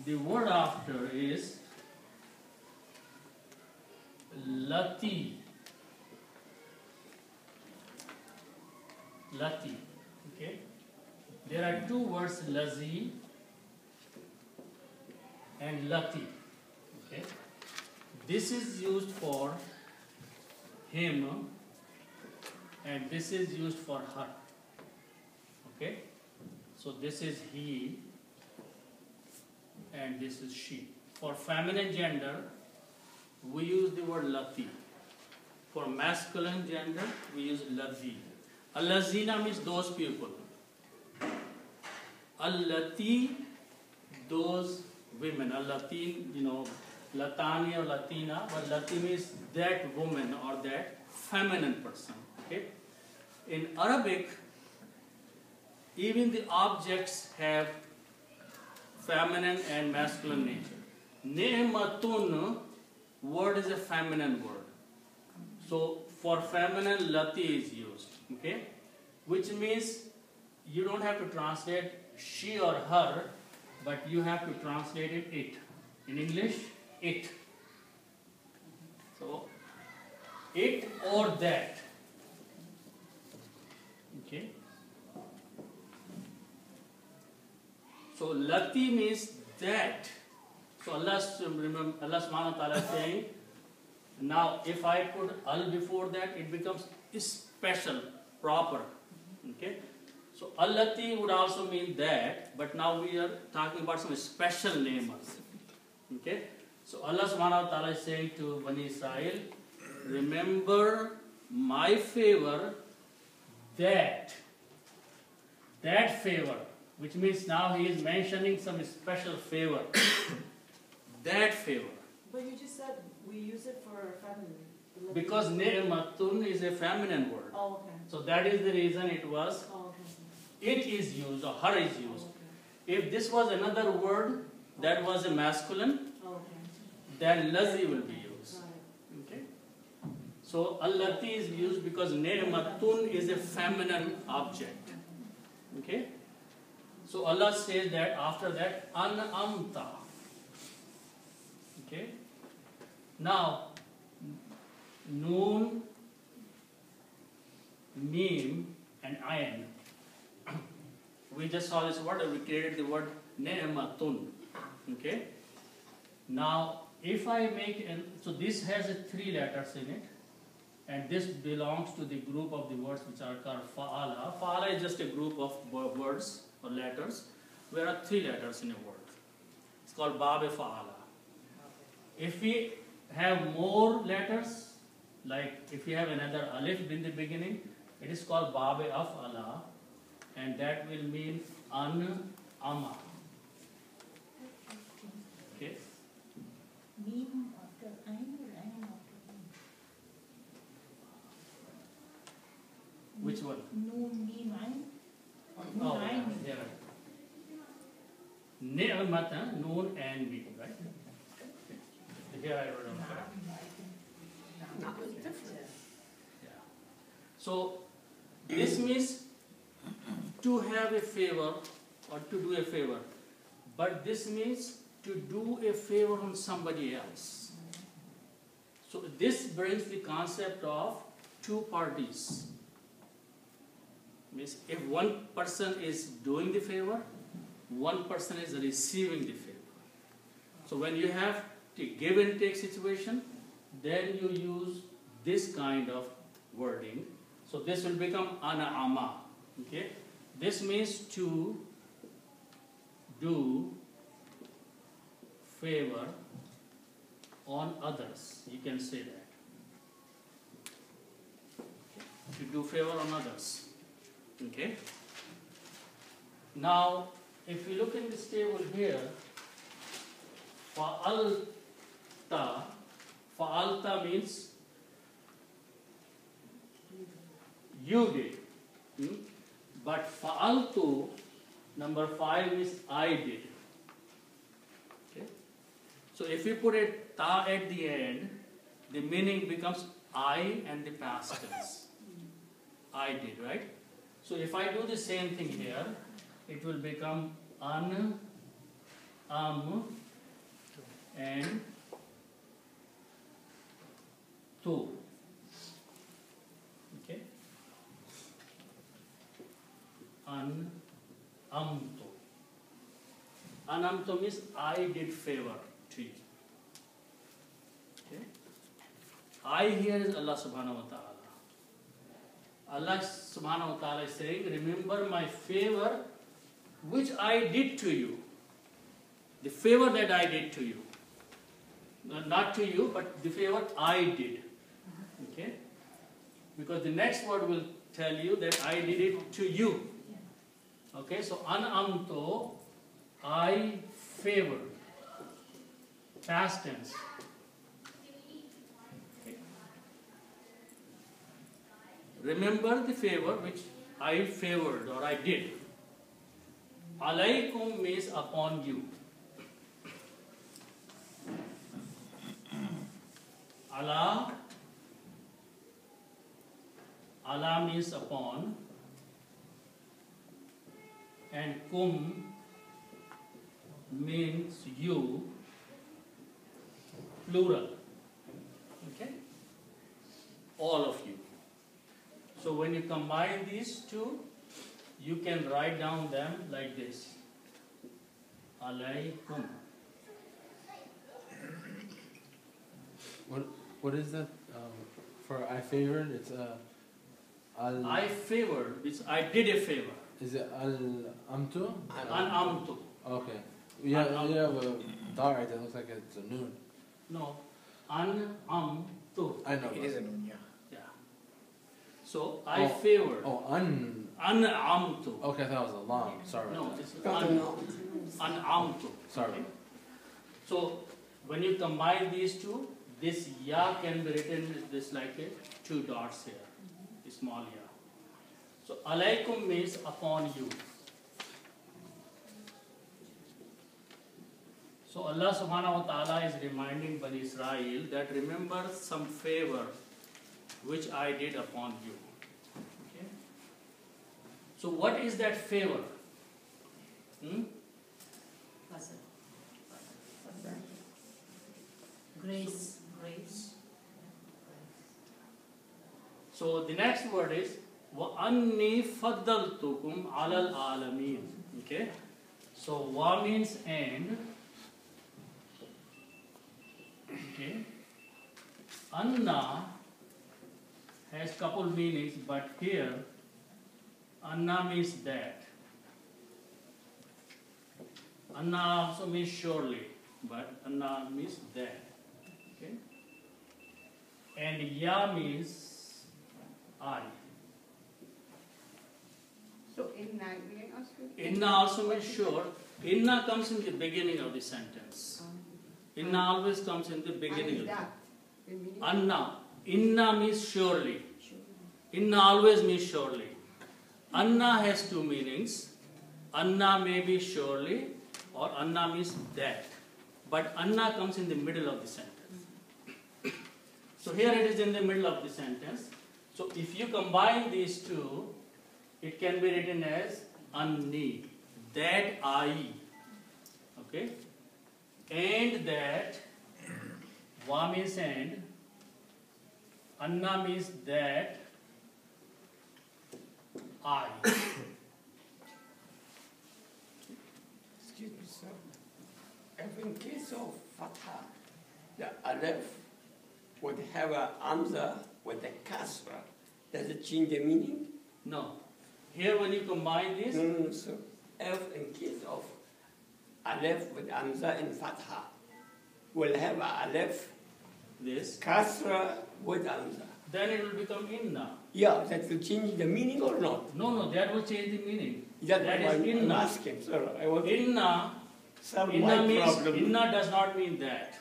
the word after is lati. Lati. Okay. There are two words, lazi and lati. Okay. This is used for him and this is used for her. Okay. So this is he and this is she. For feminine gender, we use the word lati. For masculine gender, we use lazi. Al-lazina means those people. Al-lati, those women. Al-lati, latani or latina, but lati means that woman or that feminine person. Okay? In Arabic, even the objects have feminine and masculine nature. Ni'matun word is a feminine word. So for feminine, lati is used. Okay? Which means you don't have to translate she or her, but you have to translate it. In English, it. So, it or that. Okay? So, lati means that. So, Allah subhanahu wa ta'ala is saying, now if I put al before that, it becomes special, proper. Okay? So, al-lati would also mean that, but now we are talking about some special names. Okay? So, Allah subhanahu wa ta'ala is saying to Bani Israel, remember my favor, that favor, which means now he is mentioning some special favor. That favor. But you just said we use it for feminine. Because ni'matun is a feminine word. Oh, okay. So that is the reason it was, it is used or her is used. If this was another word that was a masculine, then lazi will be used. Okay? So allati is used because ni'matun is a feminine object. Okay? So Allah says that after that, an'amta. Okay? Now, noon, meme, and ayn. We just saw this word and we created the word ni'matun. Okay? Now, if I make, so this has 3 letters in it, and this belongs to the group of the words which are called fa'ala. Fa'ala is just a group of words or letters. There are 3 letters in a word. It's called babe fa'ala. If we have more letters, like if we have another alif in the beginning, it is called babe af'ala, and that will mean an-ama. Okay? Meme after ayn or ayn after meme? Which one? Noon, meme, ayn? Or noon, Oh, ayn? yeah. Ni'mat, noon and meme, right? Here I wrote down correct. Yeah. So this means to have a favor or to do a favor, but this means to do a favor on somebody else. So this brings the concept of 2 parties. Means if one person is doing the favor, one person is receiving the favor. So when you have the give and take situation, then you use this kind of wording. So this will become an'ama. Okay? This means to do favor on others. You can say that. To do favor on others. Okay? Now, if you look in this table here, fa'alta means you did. But fa'altu, number 5 is I did. Okay? So if you put a ta at the end, the meaning becomes I and the past tense. I did, right? So if I do the same thing here, it will become and tu. Okay. An'amtu. An'amtu means I did favor to you. Okay. I here is Allah subhanahu wa ta'ala. Allah subhanahu wa ta'ala is saying, remember my favor which I did to you. The favor that I did to you. Not to you, but the favor I did. Okay? Because the next word will tell you that I did it to you. Okay, so an'amtu, I favored. Past tense. Okay. Remember the favor which I favored or I did. Alaykum means upon you. Allah means upon, and kum means you, plural. Okay? All of you. So when you combine these two, you can write down them like this. Alaykum. What is that? For I favored, it's I favored, which I did a favor. Is it al-amtu? An'amtu. Okay. You have a dot right that looks like it's a noon. No. An'amtu. I know. It is a noon, yeah. Yeah. So I favored. Oh, An'amtu. Okay, I thought it was a lam. Sorry. No, it's an'amtu. Sorry. Okay. So when you combine these two, this ya can be written with this like a two dots here. A small ya. So alaykum means upon you. So Allah subhanahu wa ta'ala is reminding Bani Israel that remember some favor which I did upon you. Okay? So what is that favor? Grace. So the next word is وَأَنِّي فَضَّلْتُكُمْ عَلَى الْعَالَمِينَ. Okay? So wa means and. Okay? Anna has couple meanings, but here Anna means that. Anna also means surely, but Anna means that. Okay? And ya means I. So inna again also? Inna also means sure. Inna comes in the beginning of the sentence. Inna always comes in the beginning of the Anna. Inna means surely. Inna always means surely. Anna has two meanings. Anna may be surely or Anna means that. But Anna comes in the middle of the sentence. So here it is in the middle of the sentence. So if you combine these two, it can be written as Anni, that I. Okay? And that, wa means and, Anna means that I. Excuse me, sir. If in case of fatha, the alif would have a amza with a kasra, does it change the meaning? No. Here when you combine this, No, sir. If in case of alif with amza in fatha, will have a alif, this, kasra with amza. then it will become inna. Yeah, that will change the meaning or not? No, that will change the meaning. That That is is inna. I'm asking, sir. I want Inna, some inna my means, problem. inna does not mean that.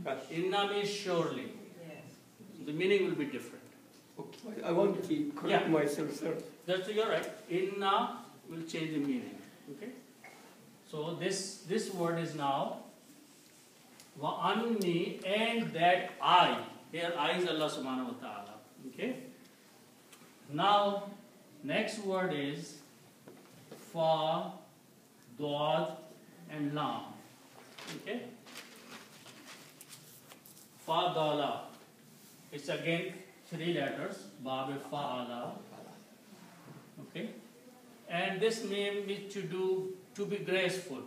But, Inna means surely. Yes. The meaning will be different. okay, I want to correct Yeah. myself, sir. That's you're right. Inna will change the meaning. Okay. So this word is now wa'anni, and that I. Here I is Allah subhanahu wa ta'ala. Okay. Now next word is fa, dad, and lam. Okay? Fadala. It's again 3 letters. Bab fa'ala. Okay? And this means to be graceful.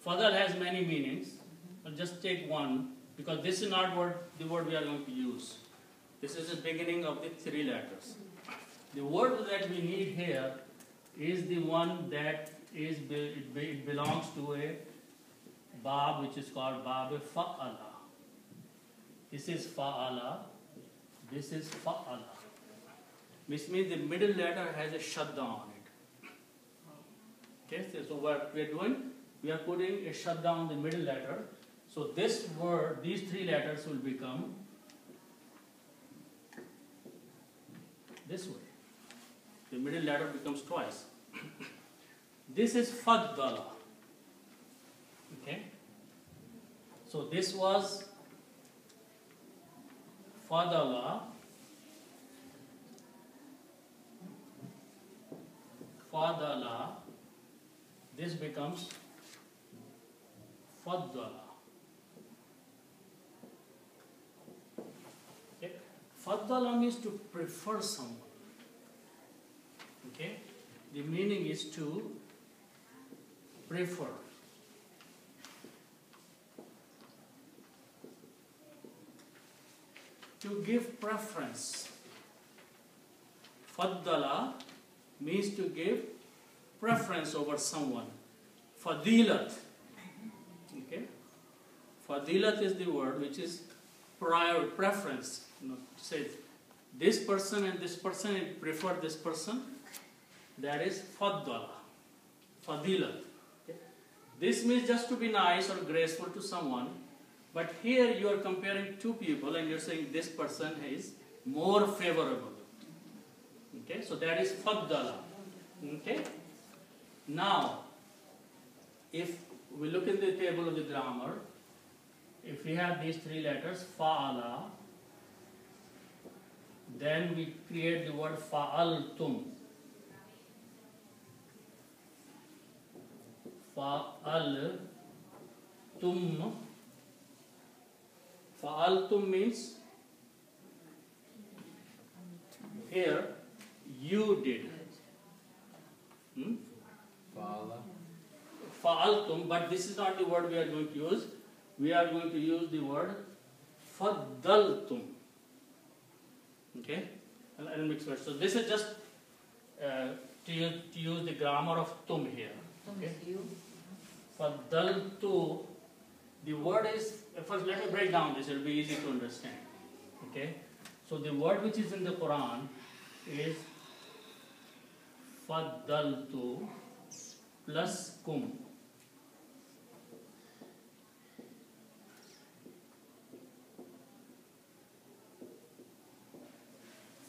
Fadal has many meanings. I'll just take one because this is not the word we are going to use. This is the beginning of the 3 letters. The word that we need here is the one that it belongs to a bab which is called bab fa'ala. This is fa'ala. This is fa'ala. Which means the middle letter has a shadda on it. Okay, so what we are doing, we are putting a shadda on the middle letter. So this word, these 3 letters will become this way. The middle letter becomes twice. This is faddala. Okay. So this was fadala. Fadala. This becomes faddala. Okay. Faddala means to prefer someone. Okay. The meaning is to prefer. To give preference. Faddala means to give preference over someone. Fadilat. Okay. Fadilat is the word which is prior preference. Say this person and this person, I prefer this person. That is faddala. Fadilat. Okay. This means just to be nice or graceful to someone. But here you are comparing 2 people and you are saying this person is more favorable. Okay, so that is faddala. Okay. Now, if we look in the table of the grammar, if we have these 3 letters, fa'ala, then we create the word fa'altum. Fa'altum. Fa'altum means here you did. Fa'altum, but this is not the word we are going to use. We are going to use the word faddaltum. Okay? I'll mix it. So this is just to use the grammar of tum here. Okay? Faddaltu. The word is, first let me break down this, it will be easy to understand. Okay? So the word which is in the Quran is faddaltu plus kum.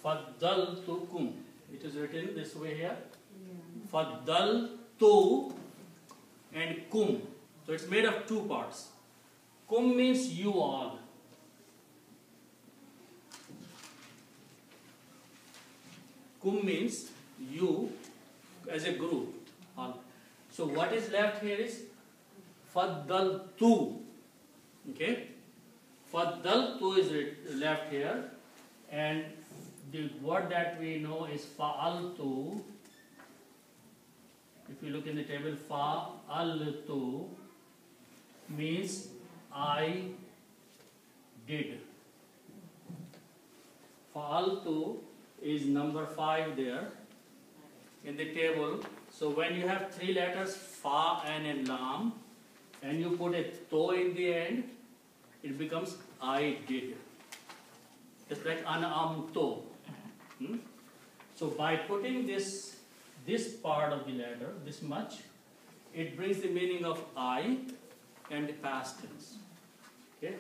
Faddaltukum. It is written this way here. Faddaltu and kum. So it's made of 2 parts. Kum means you all. Kum means you as a group. All. So what is left here is faddaltu. Okay? Faddaltu is left here. And the word that we know is fa'altu. If you look in the table, fa'altu means I did. Fa'altu is number 5 there in the table. So when you have 3 letters, fa and lam, and you put a to in the end, it becomes I did. It's like an'amtu. So by putting this part of the letter, this much, it brings the meaning of I and the past tense. Okay?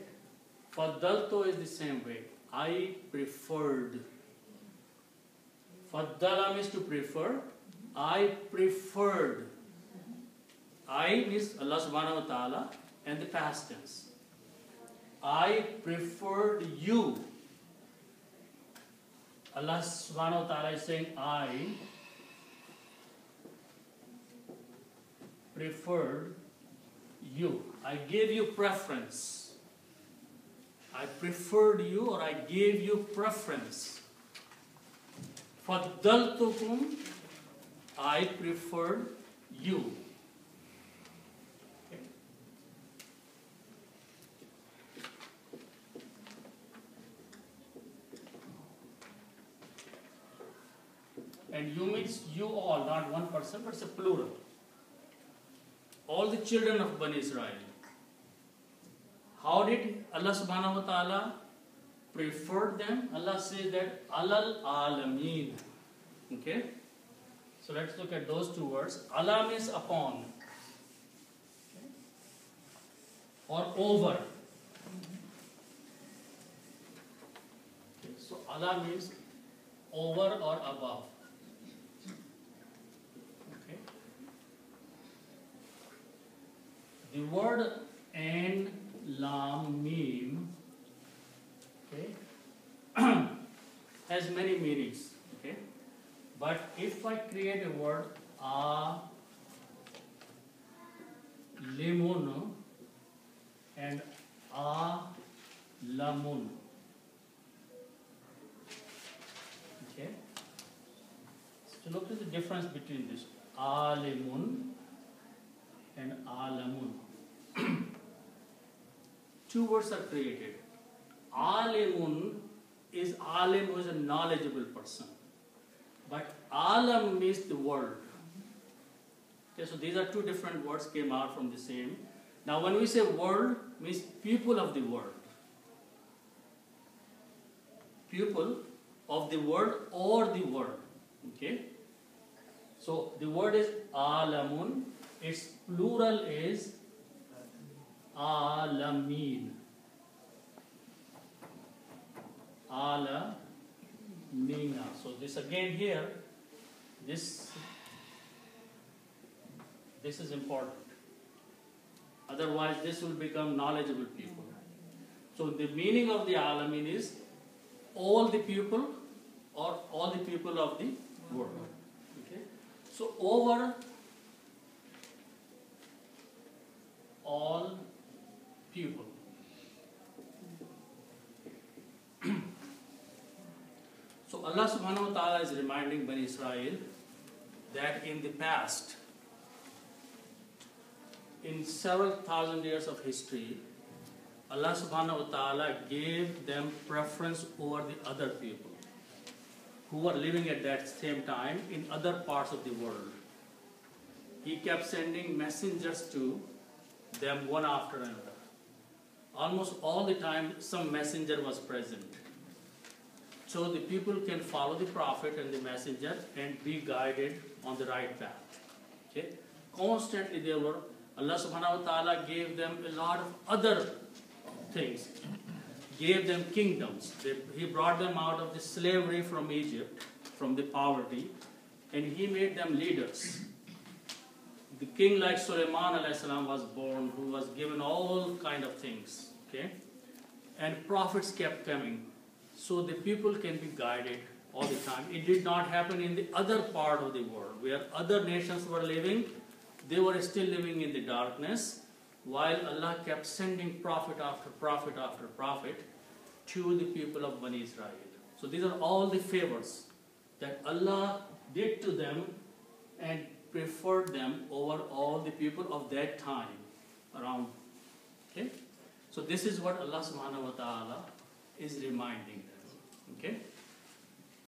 Faddaltu is the same way. I preferred. Faddala means to prefer. I preferred. I means Allah subhanahu wa ta'ala and the past tense. I preferred you. Allah subhanahu wa ta'ala is saying, I preferred you. I gave you preference. I preferred you, or I gave you preference. فَضَّلْتُكُمْ, I preferred you. Okay. And you means you all, not one person, but it's a plural. All the children of Bani Israel. How did Allah subhanahu wa ta'ala prefer them? Allah says that alal alameen. Okay? So let's look at those two words. Allah means upon. Okay? Or over. Okay. So Allah means over or above. Okay? The word and lam mim, okay, has many meanings. Okay? But if I create a word a limun and a lamun, okay, so look at the difference between this a limun and a lamun. Two words are created. Alimun is alim, who is a knowledgeable person. But alam means the world. Okay, so these are two different words came out from the same. Now when we say world, means people of the world. People of the world or the world. Okay? So the word is alamun. Its plural is alameen. Alamina. So this again here, this is important. Otherwise this will become knowledgeable people. So the meaning of the alameen is all the people or all the people of the world. Okay? So over all people. So Allah subhanahu wa ta'ala is reminding Bani Israel that in the past, in several thousand years of history, Allah subhanahu wa ta'ala gave them preference over the other people who were living at that same time in other parts of the world. He kept sending messengers to them one after another. Almost all the time some messenger was present. So the people can follow the prophet and the messenger and be guided on the right path. Okay? Constantly they were, Allah subhanahu wa ta'ala gave them a lot of other things. Gave them kingdoms. He brought them out of the slavery from Egypt, from the poverty, and He made them leaders. The king like Sulaiman alayhi salam was born, who was given all kind of things. Okay? And prophets kept coming. So the people can be guided all the time. It did not happen in the other part of the world, where other nations were living. They were still living in the darkness, while Allah kept sending prophet after prophet after prophet to the people of Bani Israel. So these are all the favors that Allah did to them and preferred them over all the people of that time around. Okay? So this is what Allah subhanahu wa ta'ala is reminding them. Okay?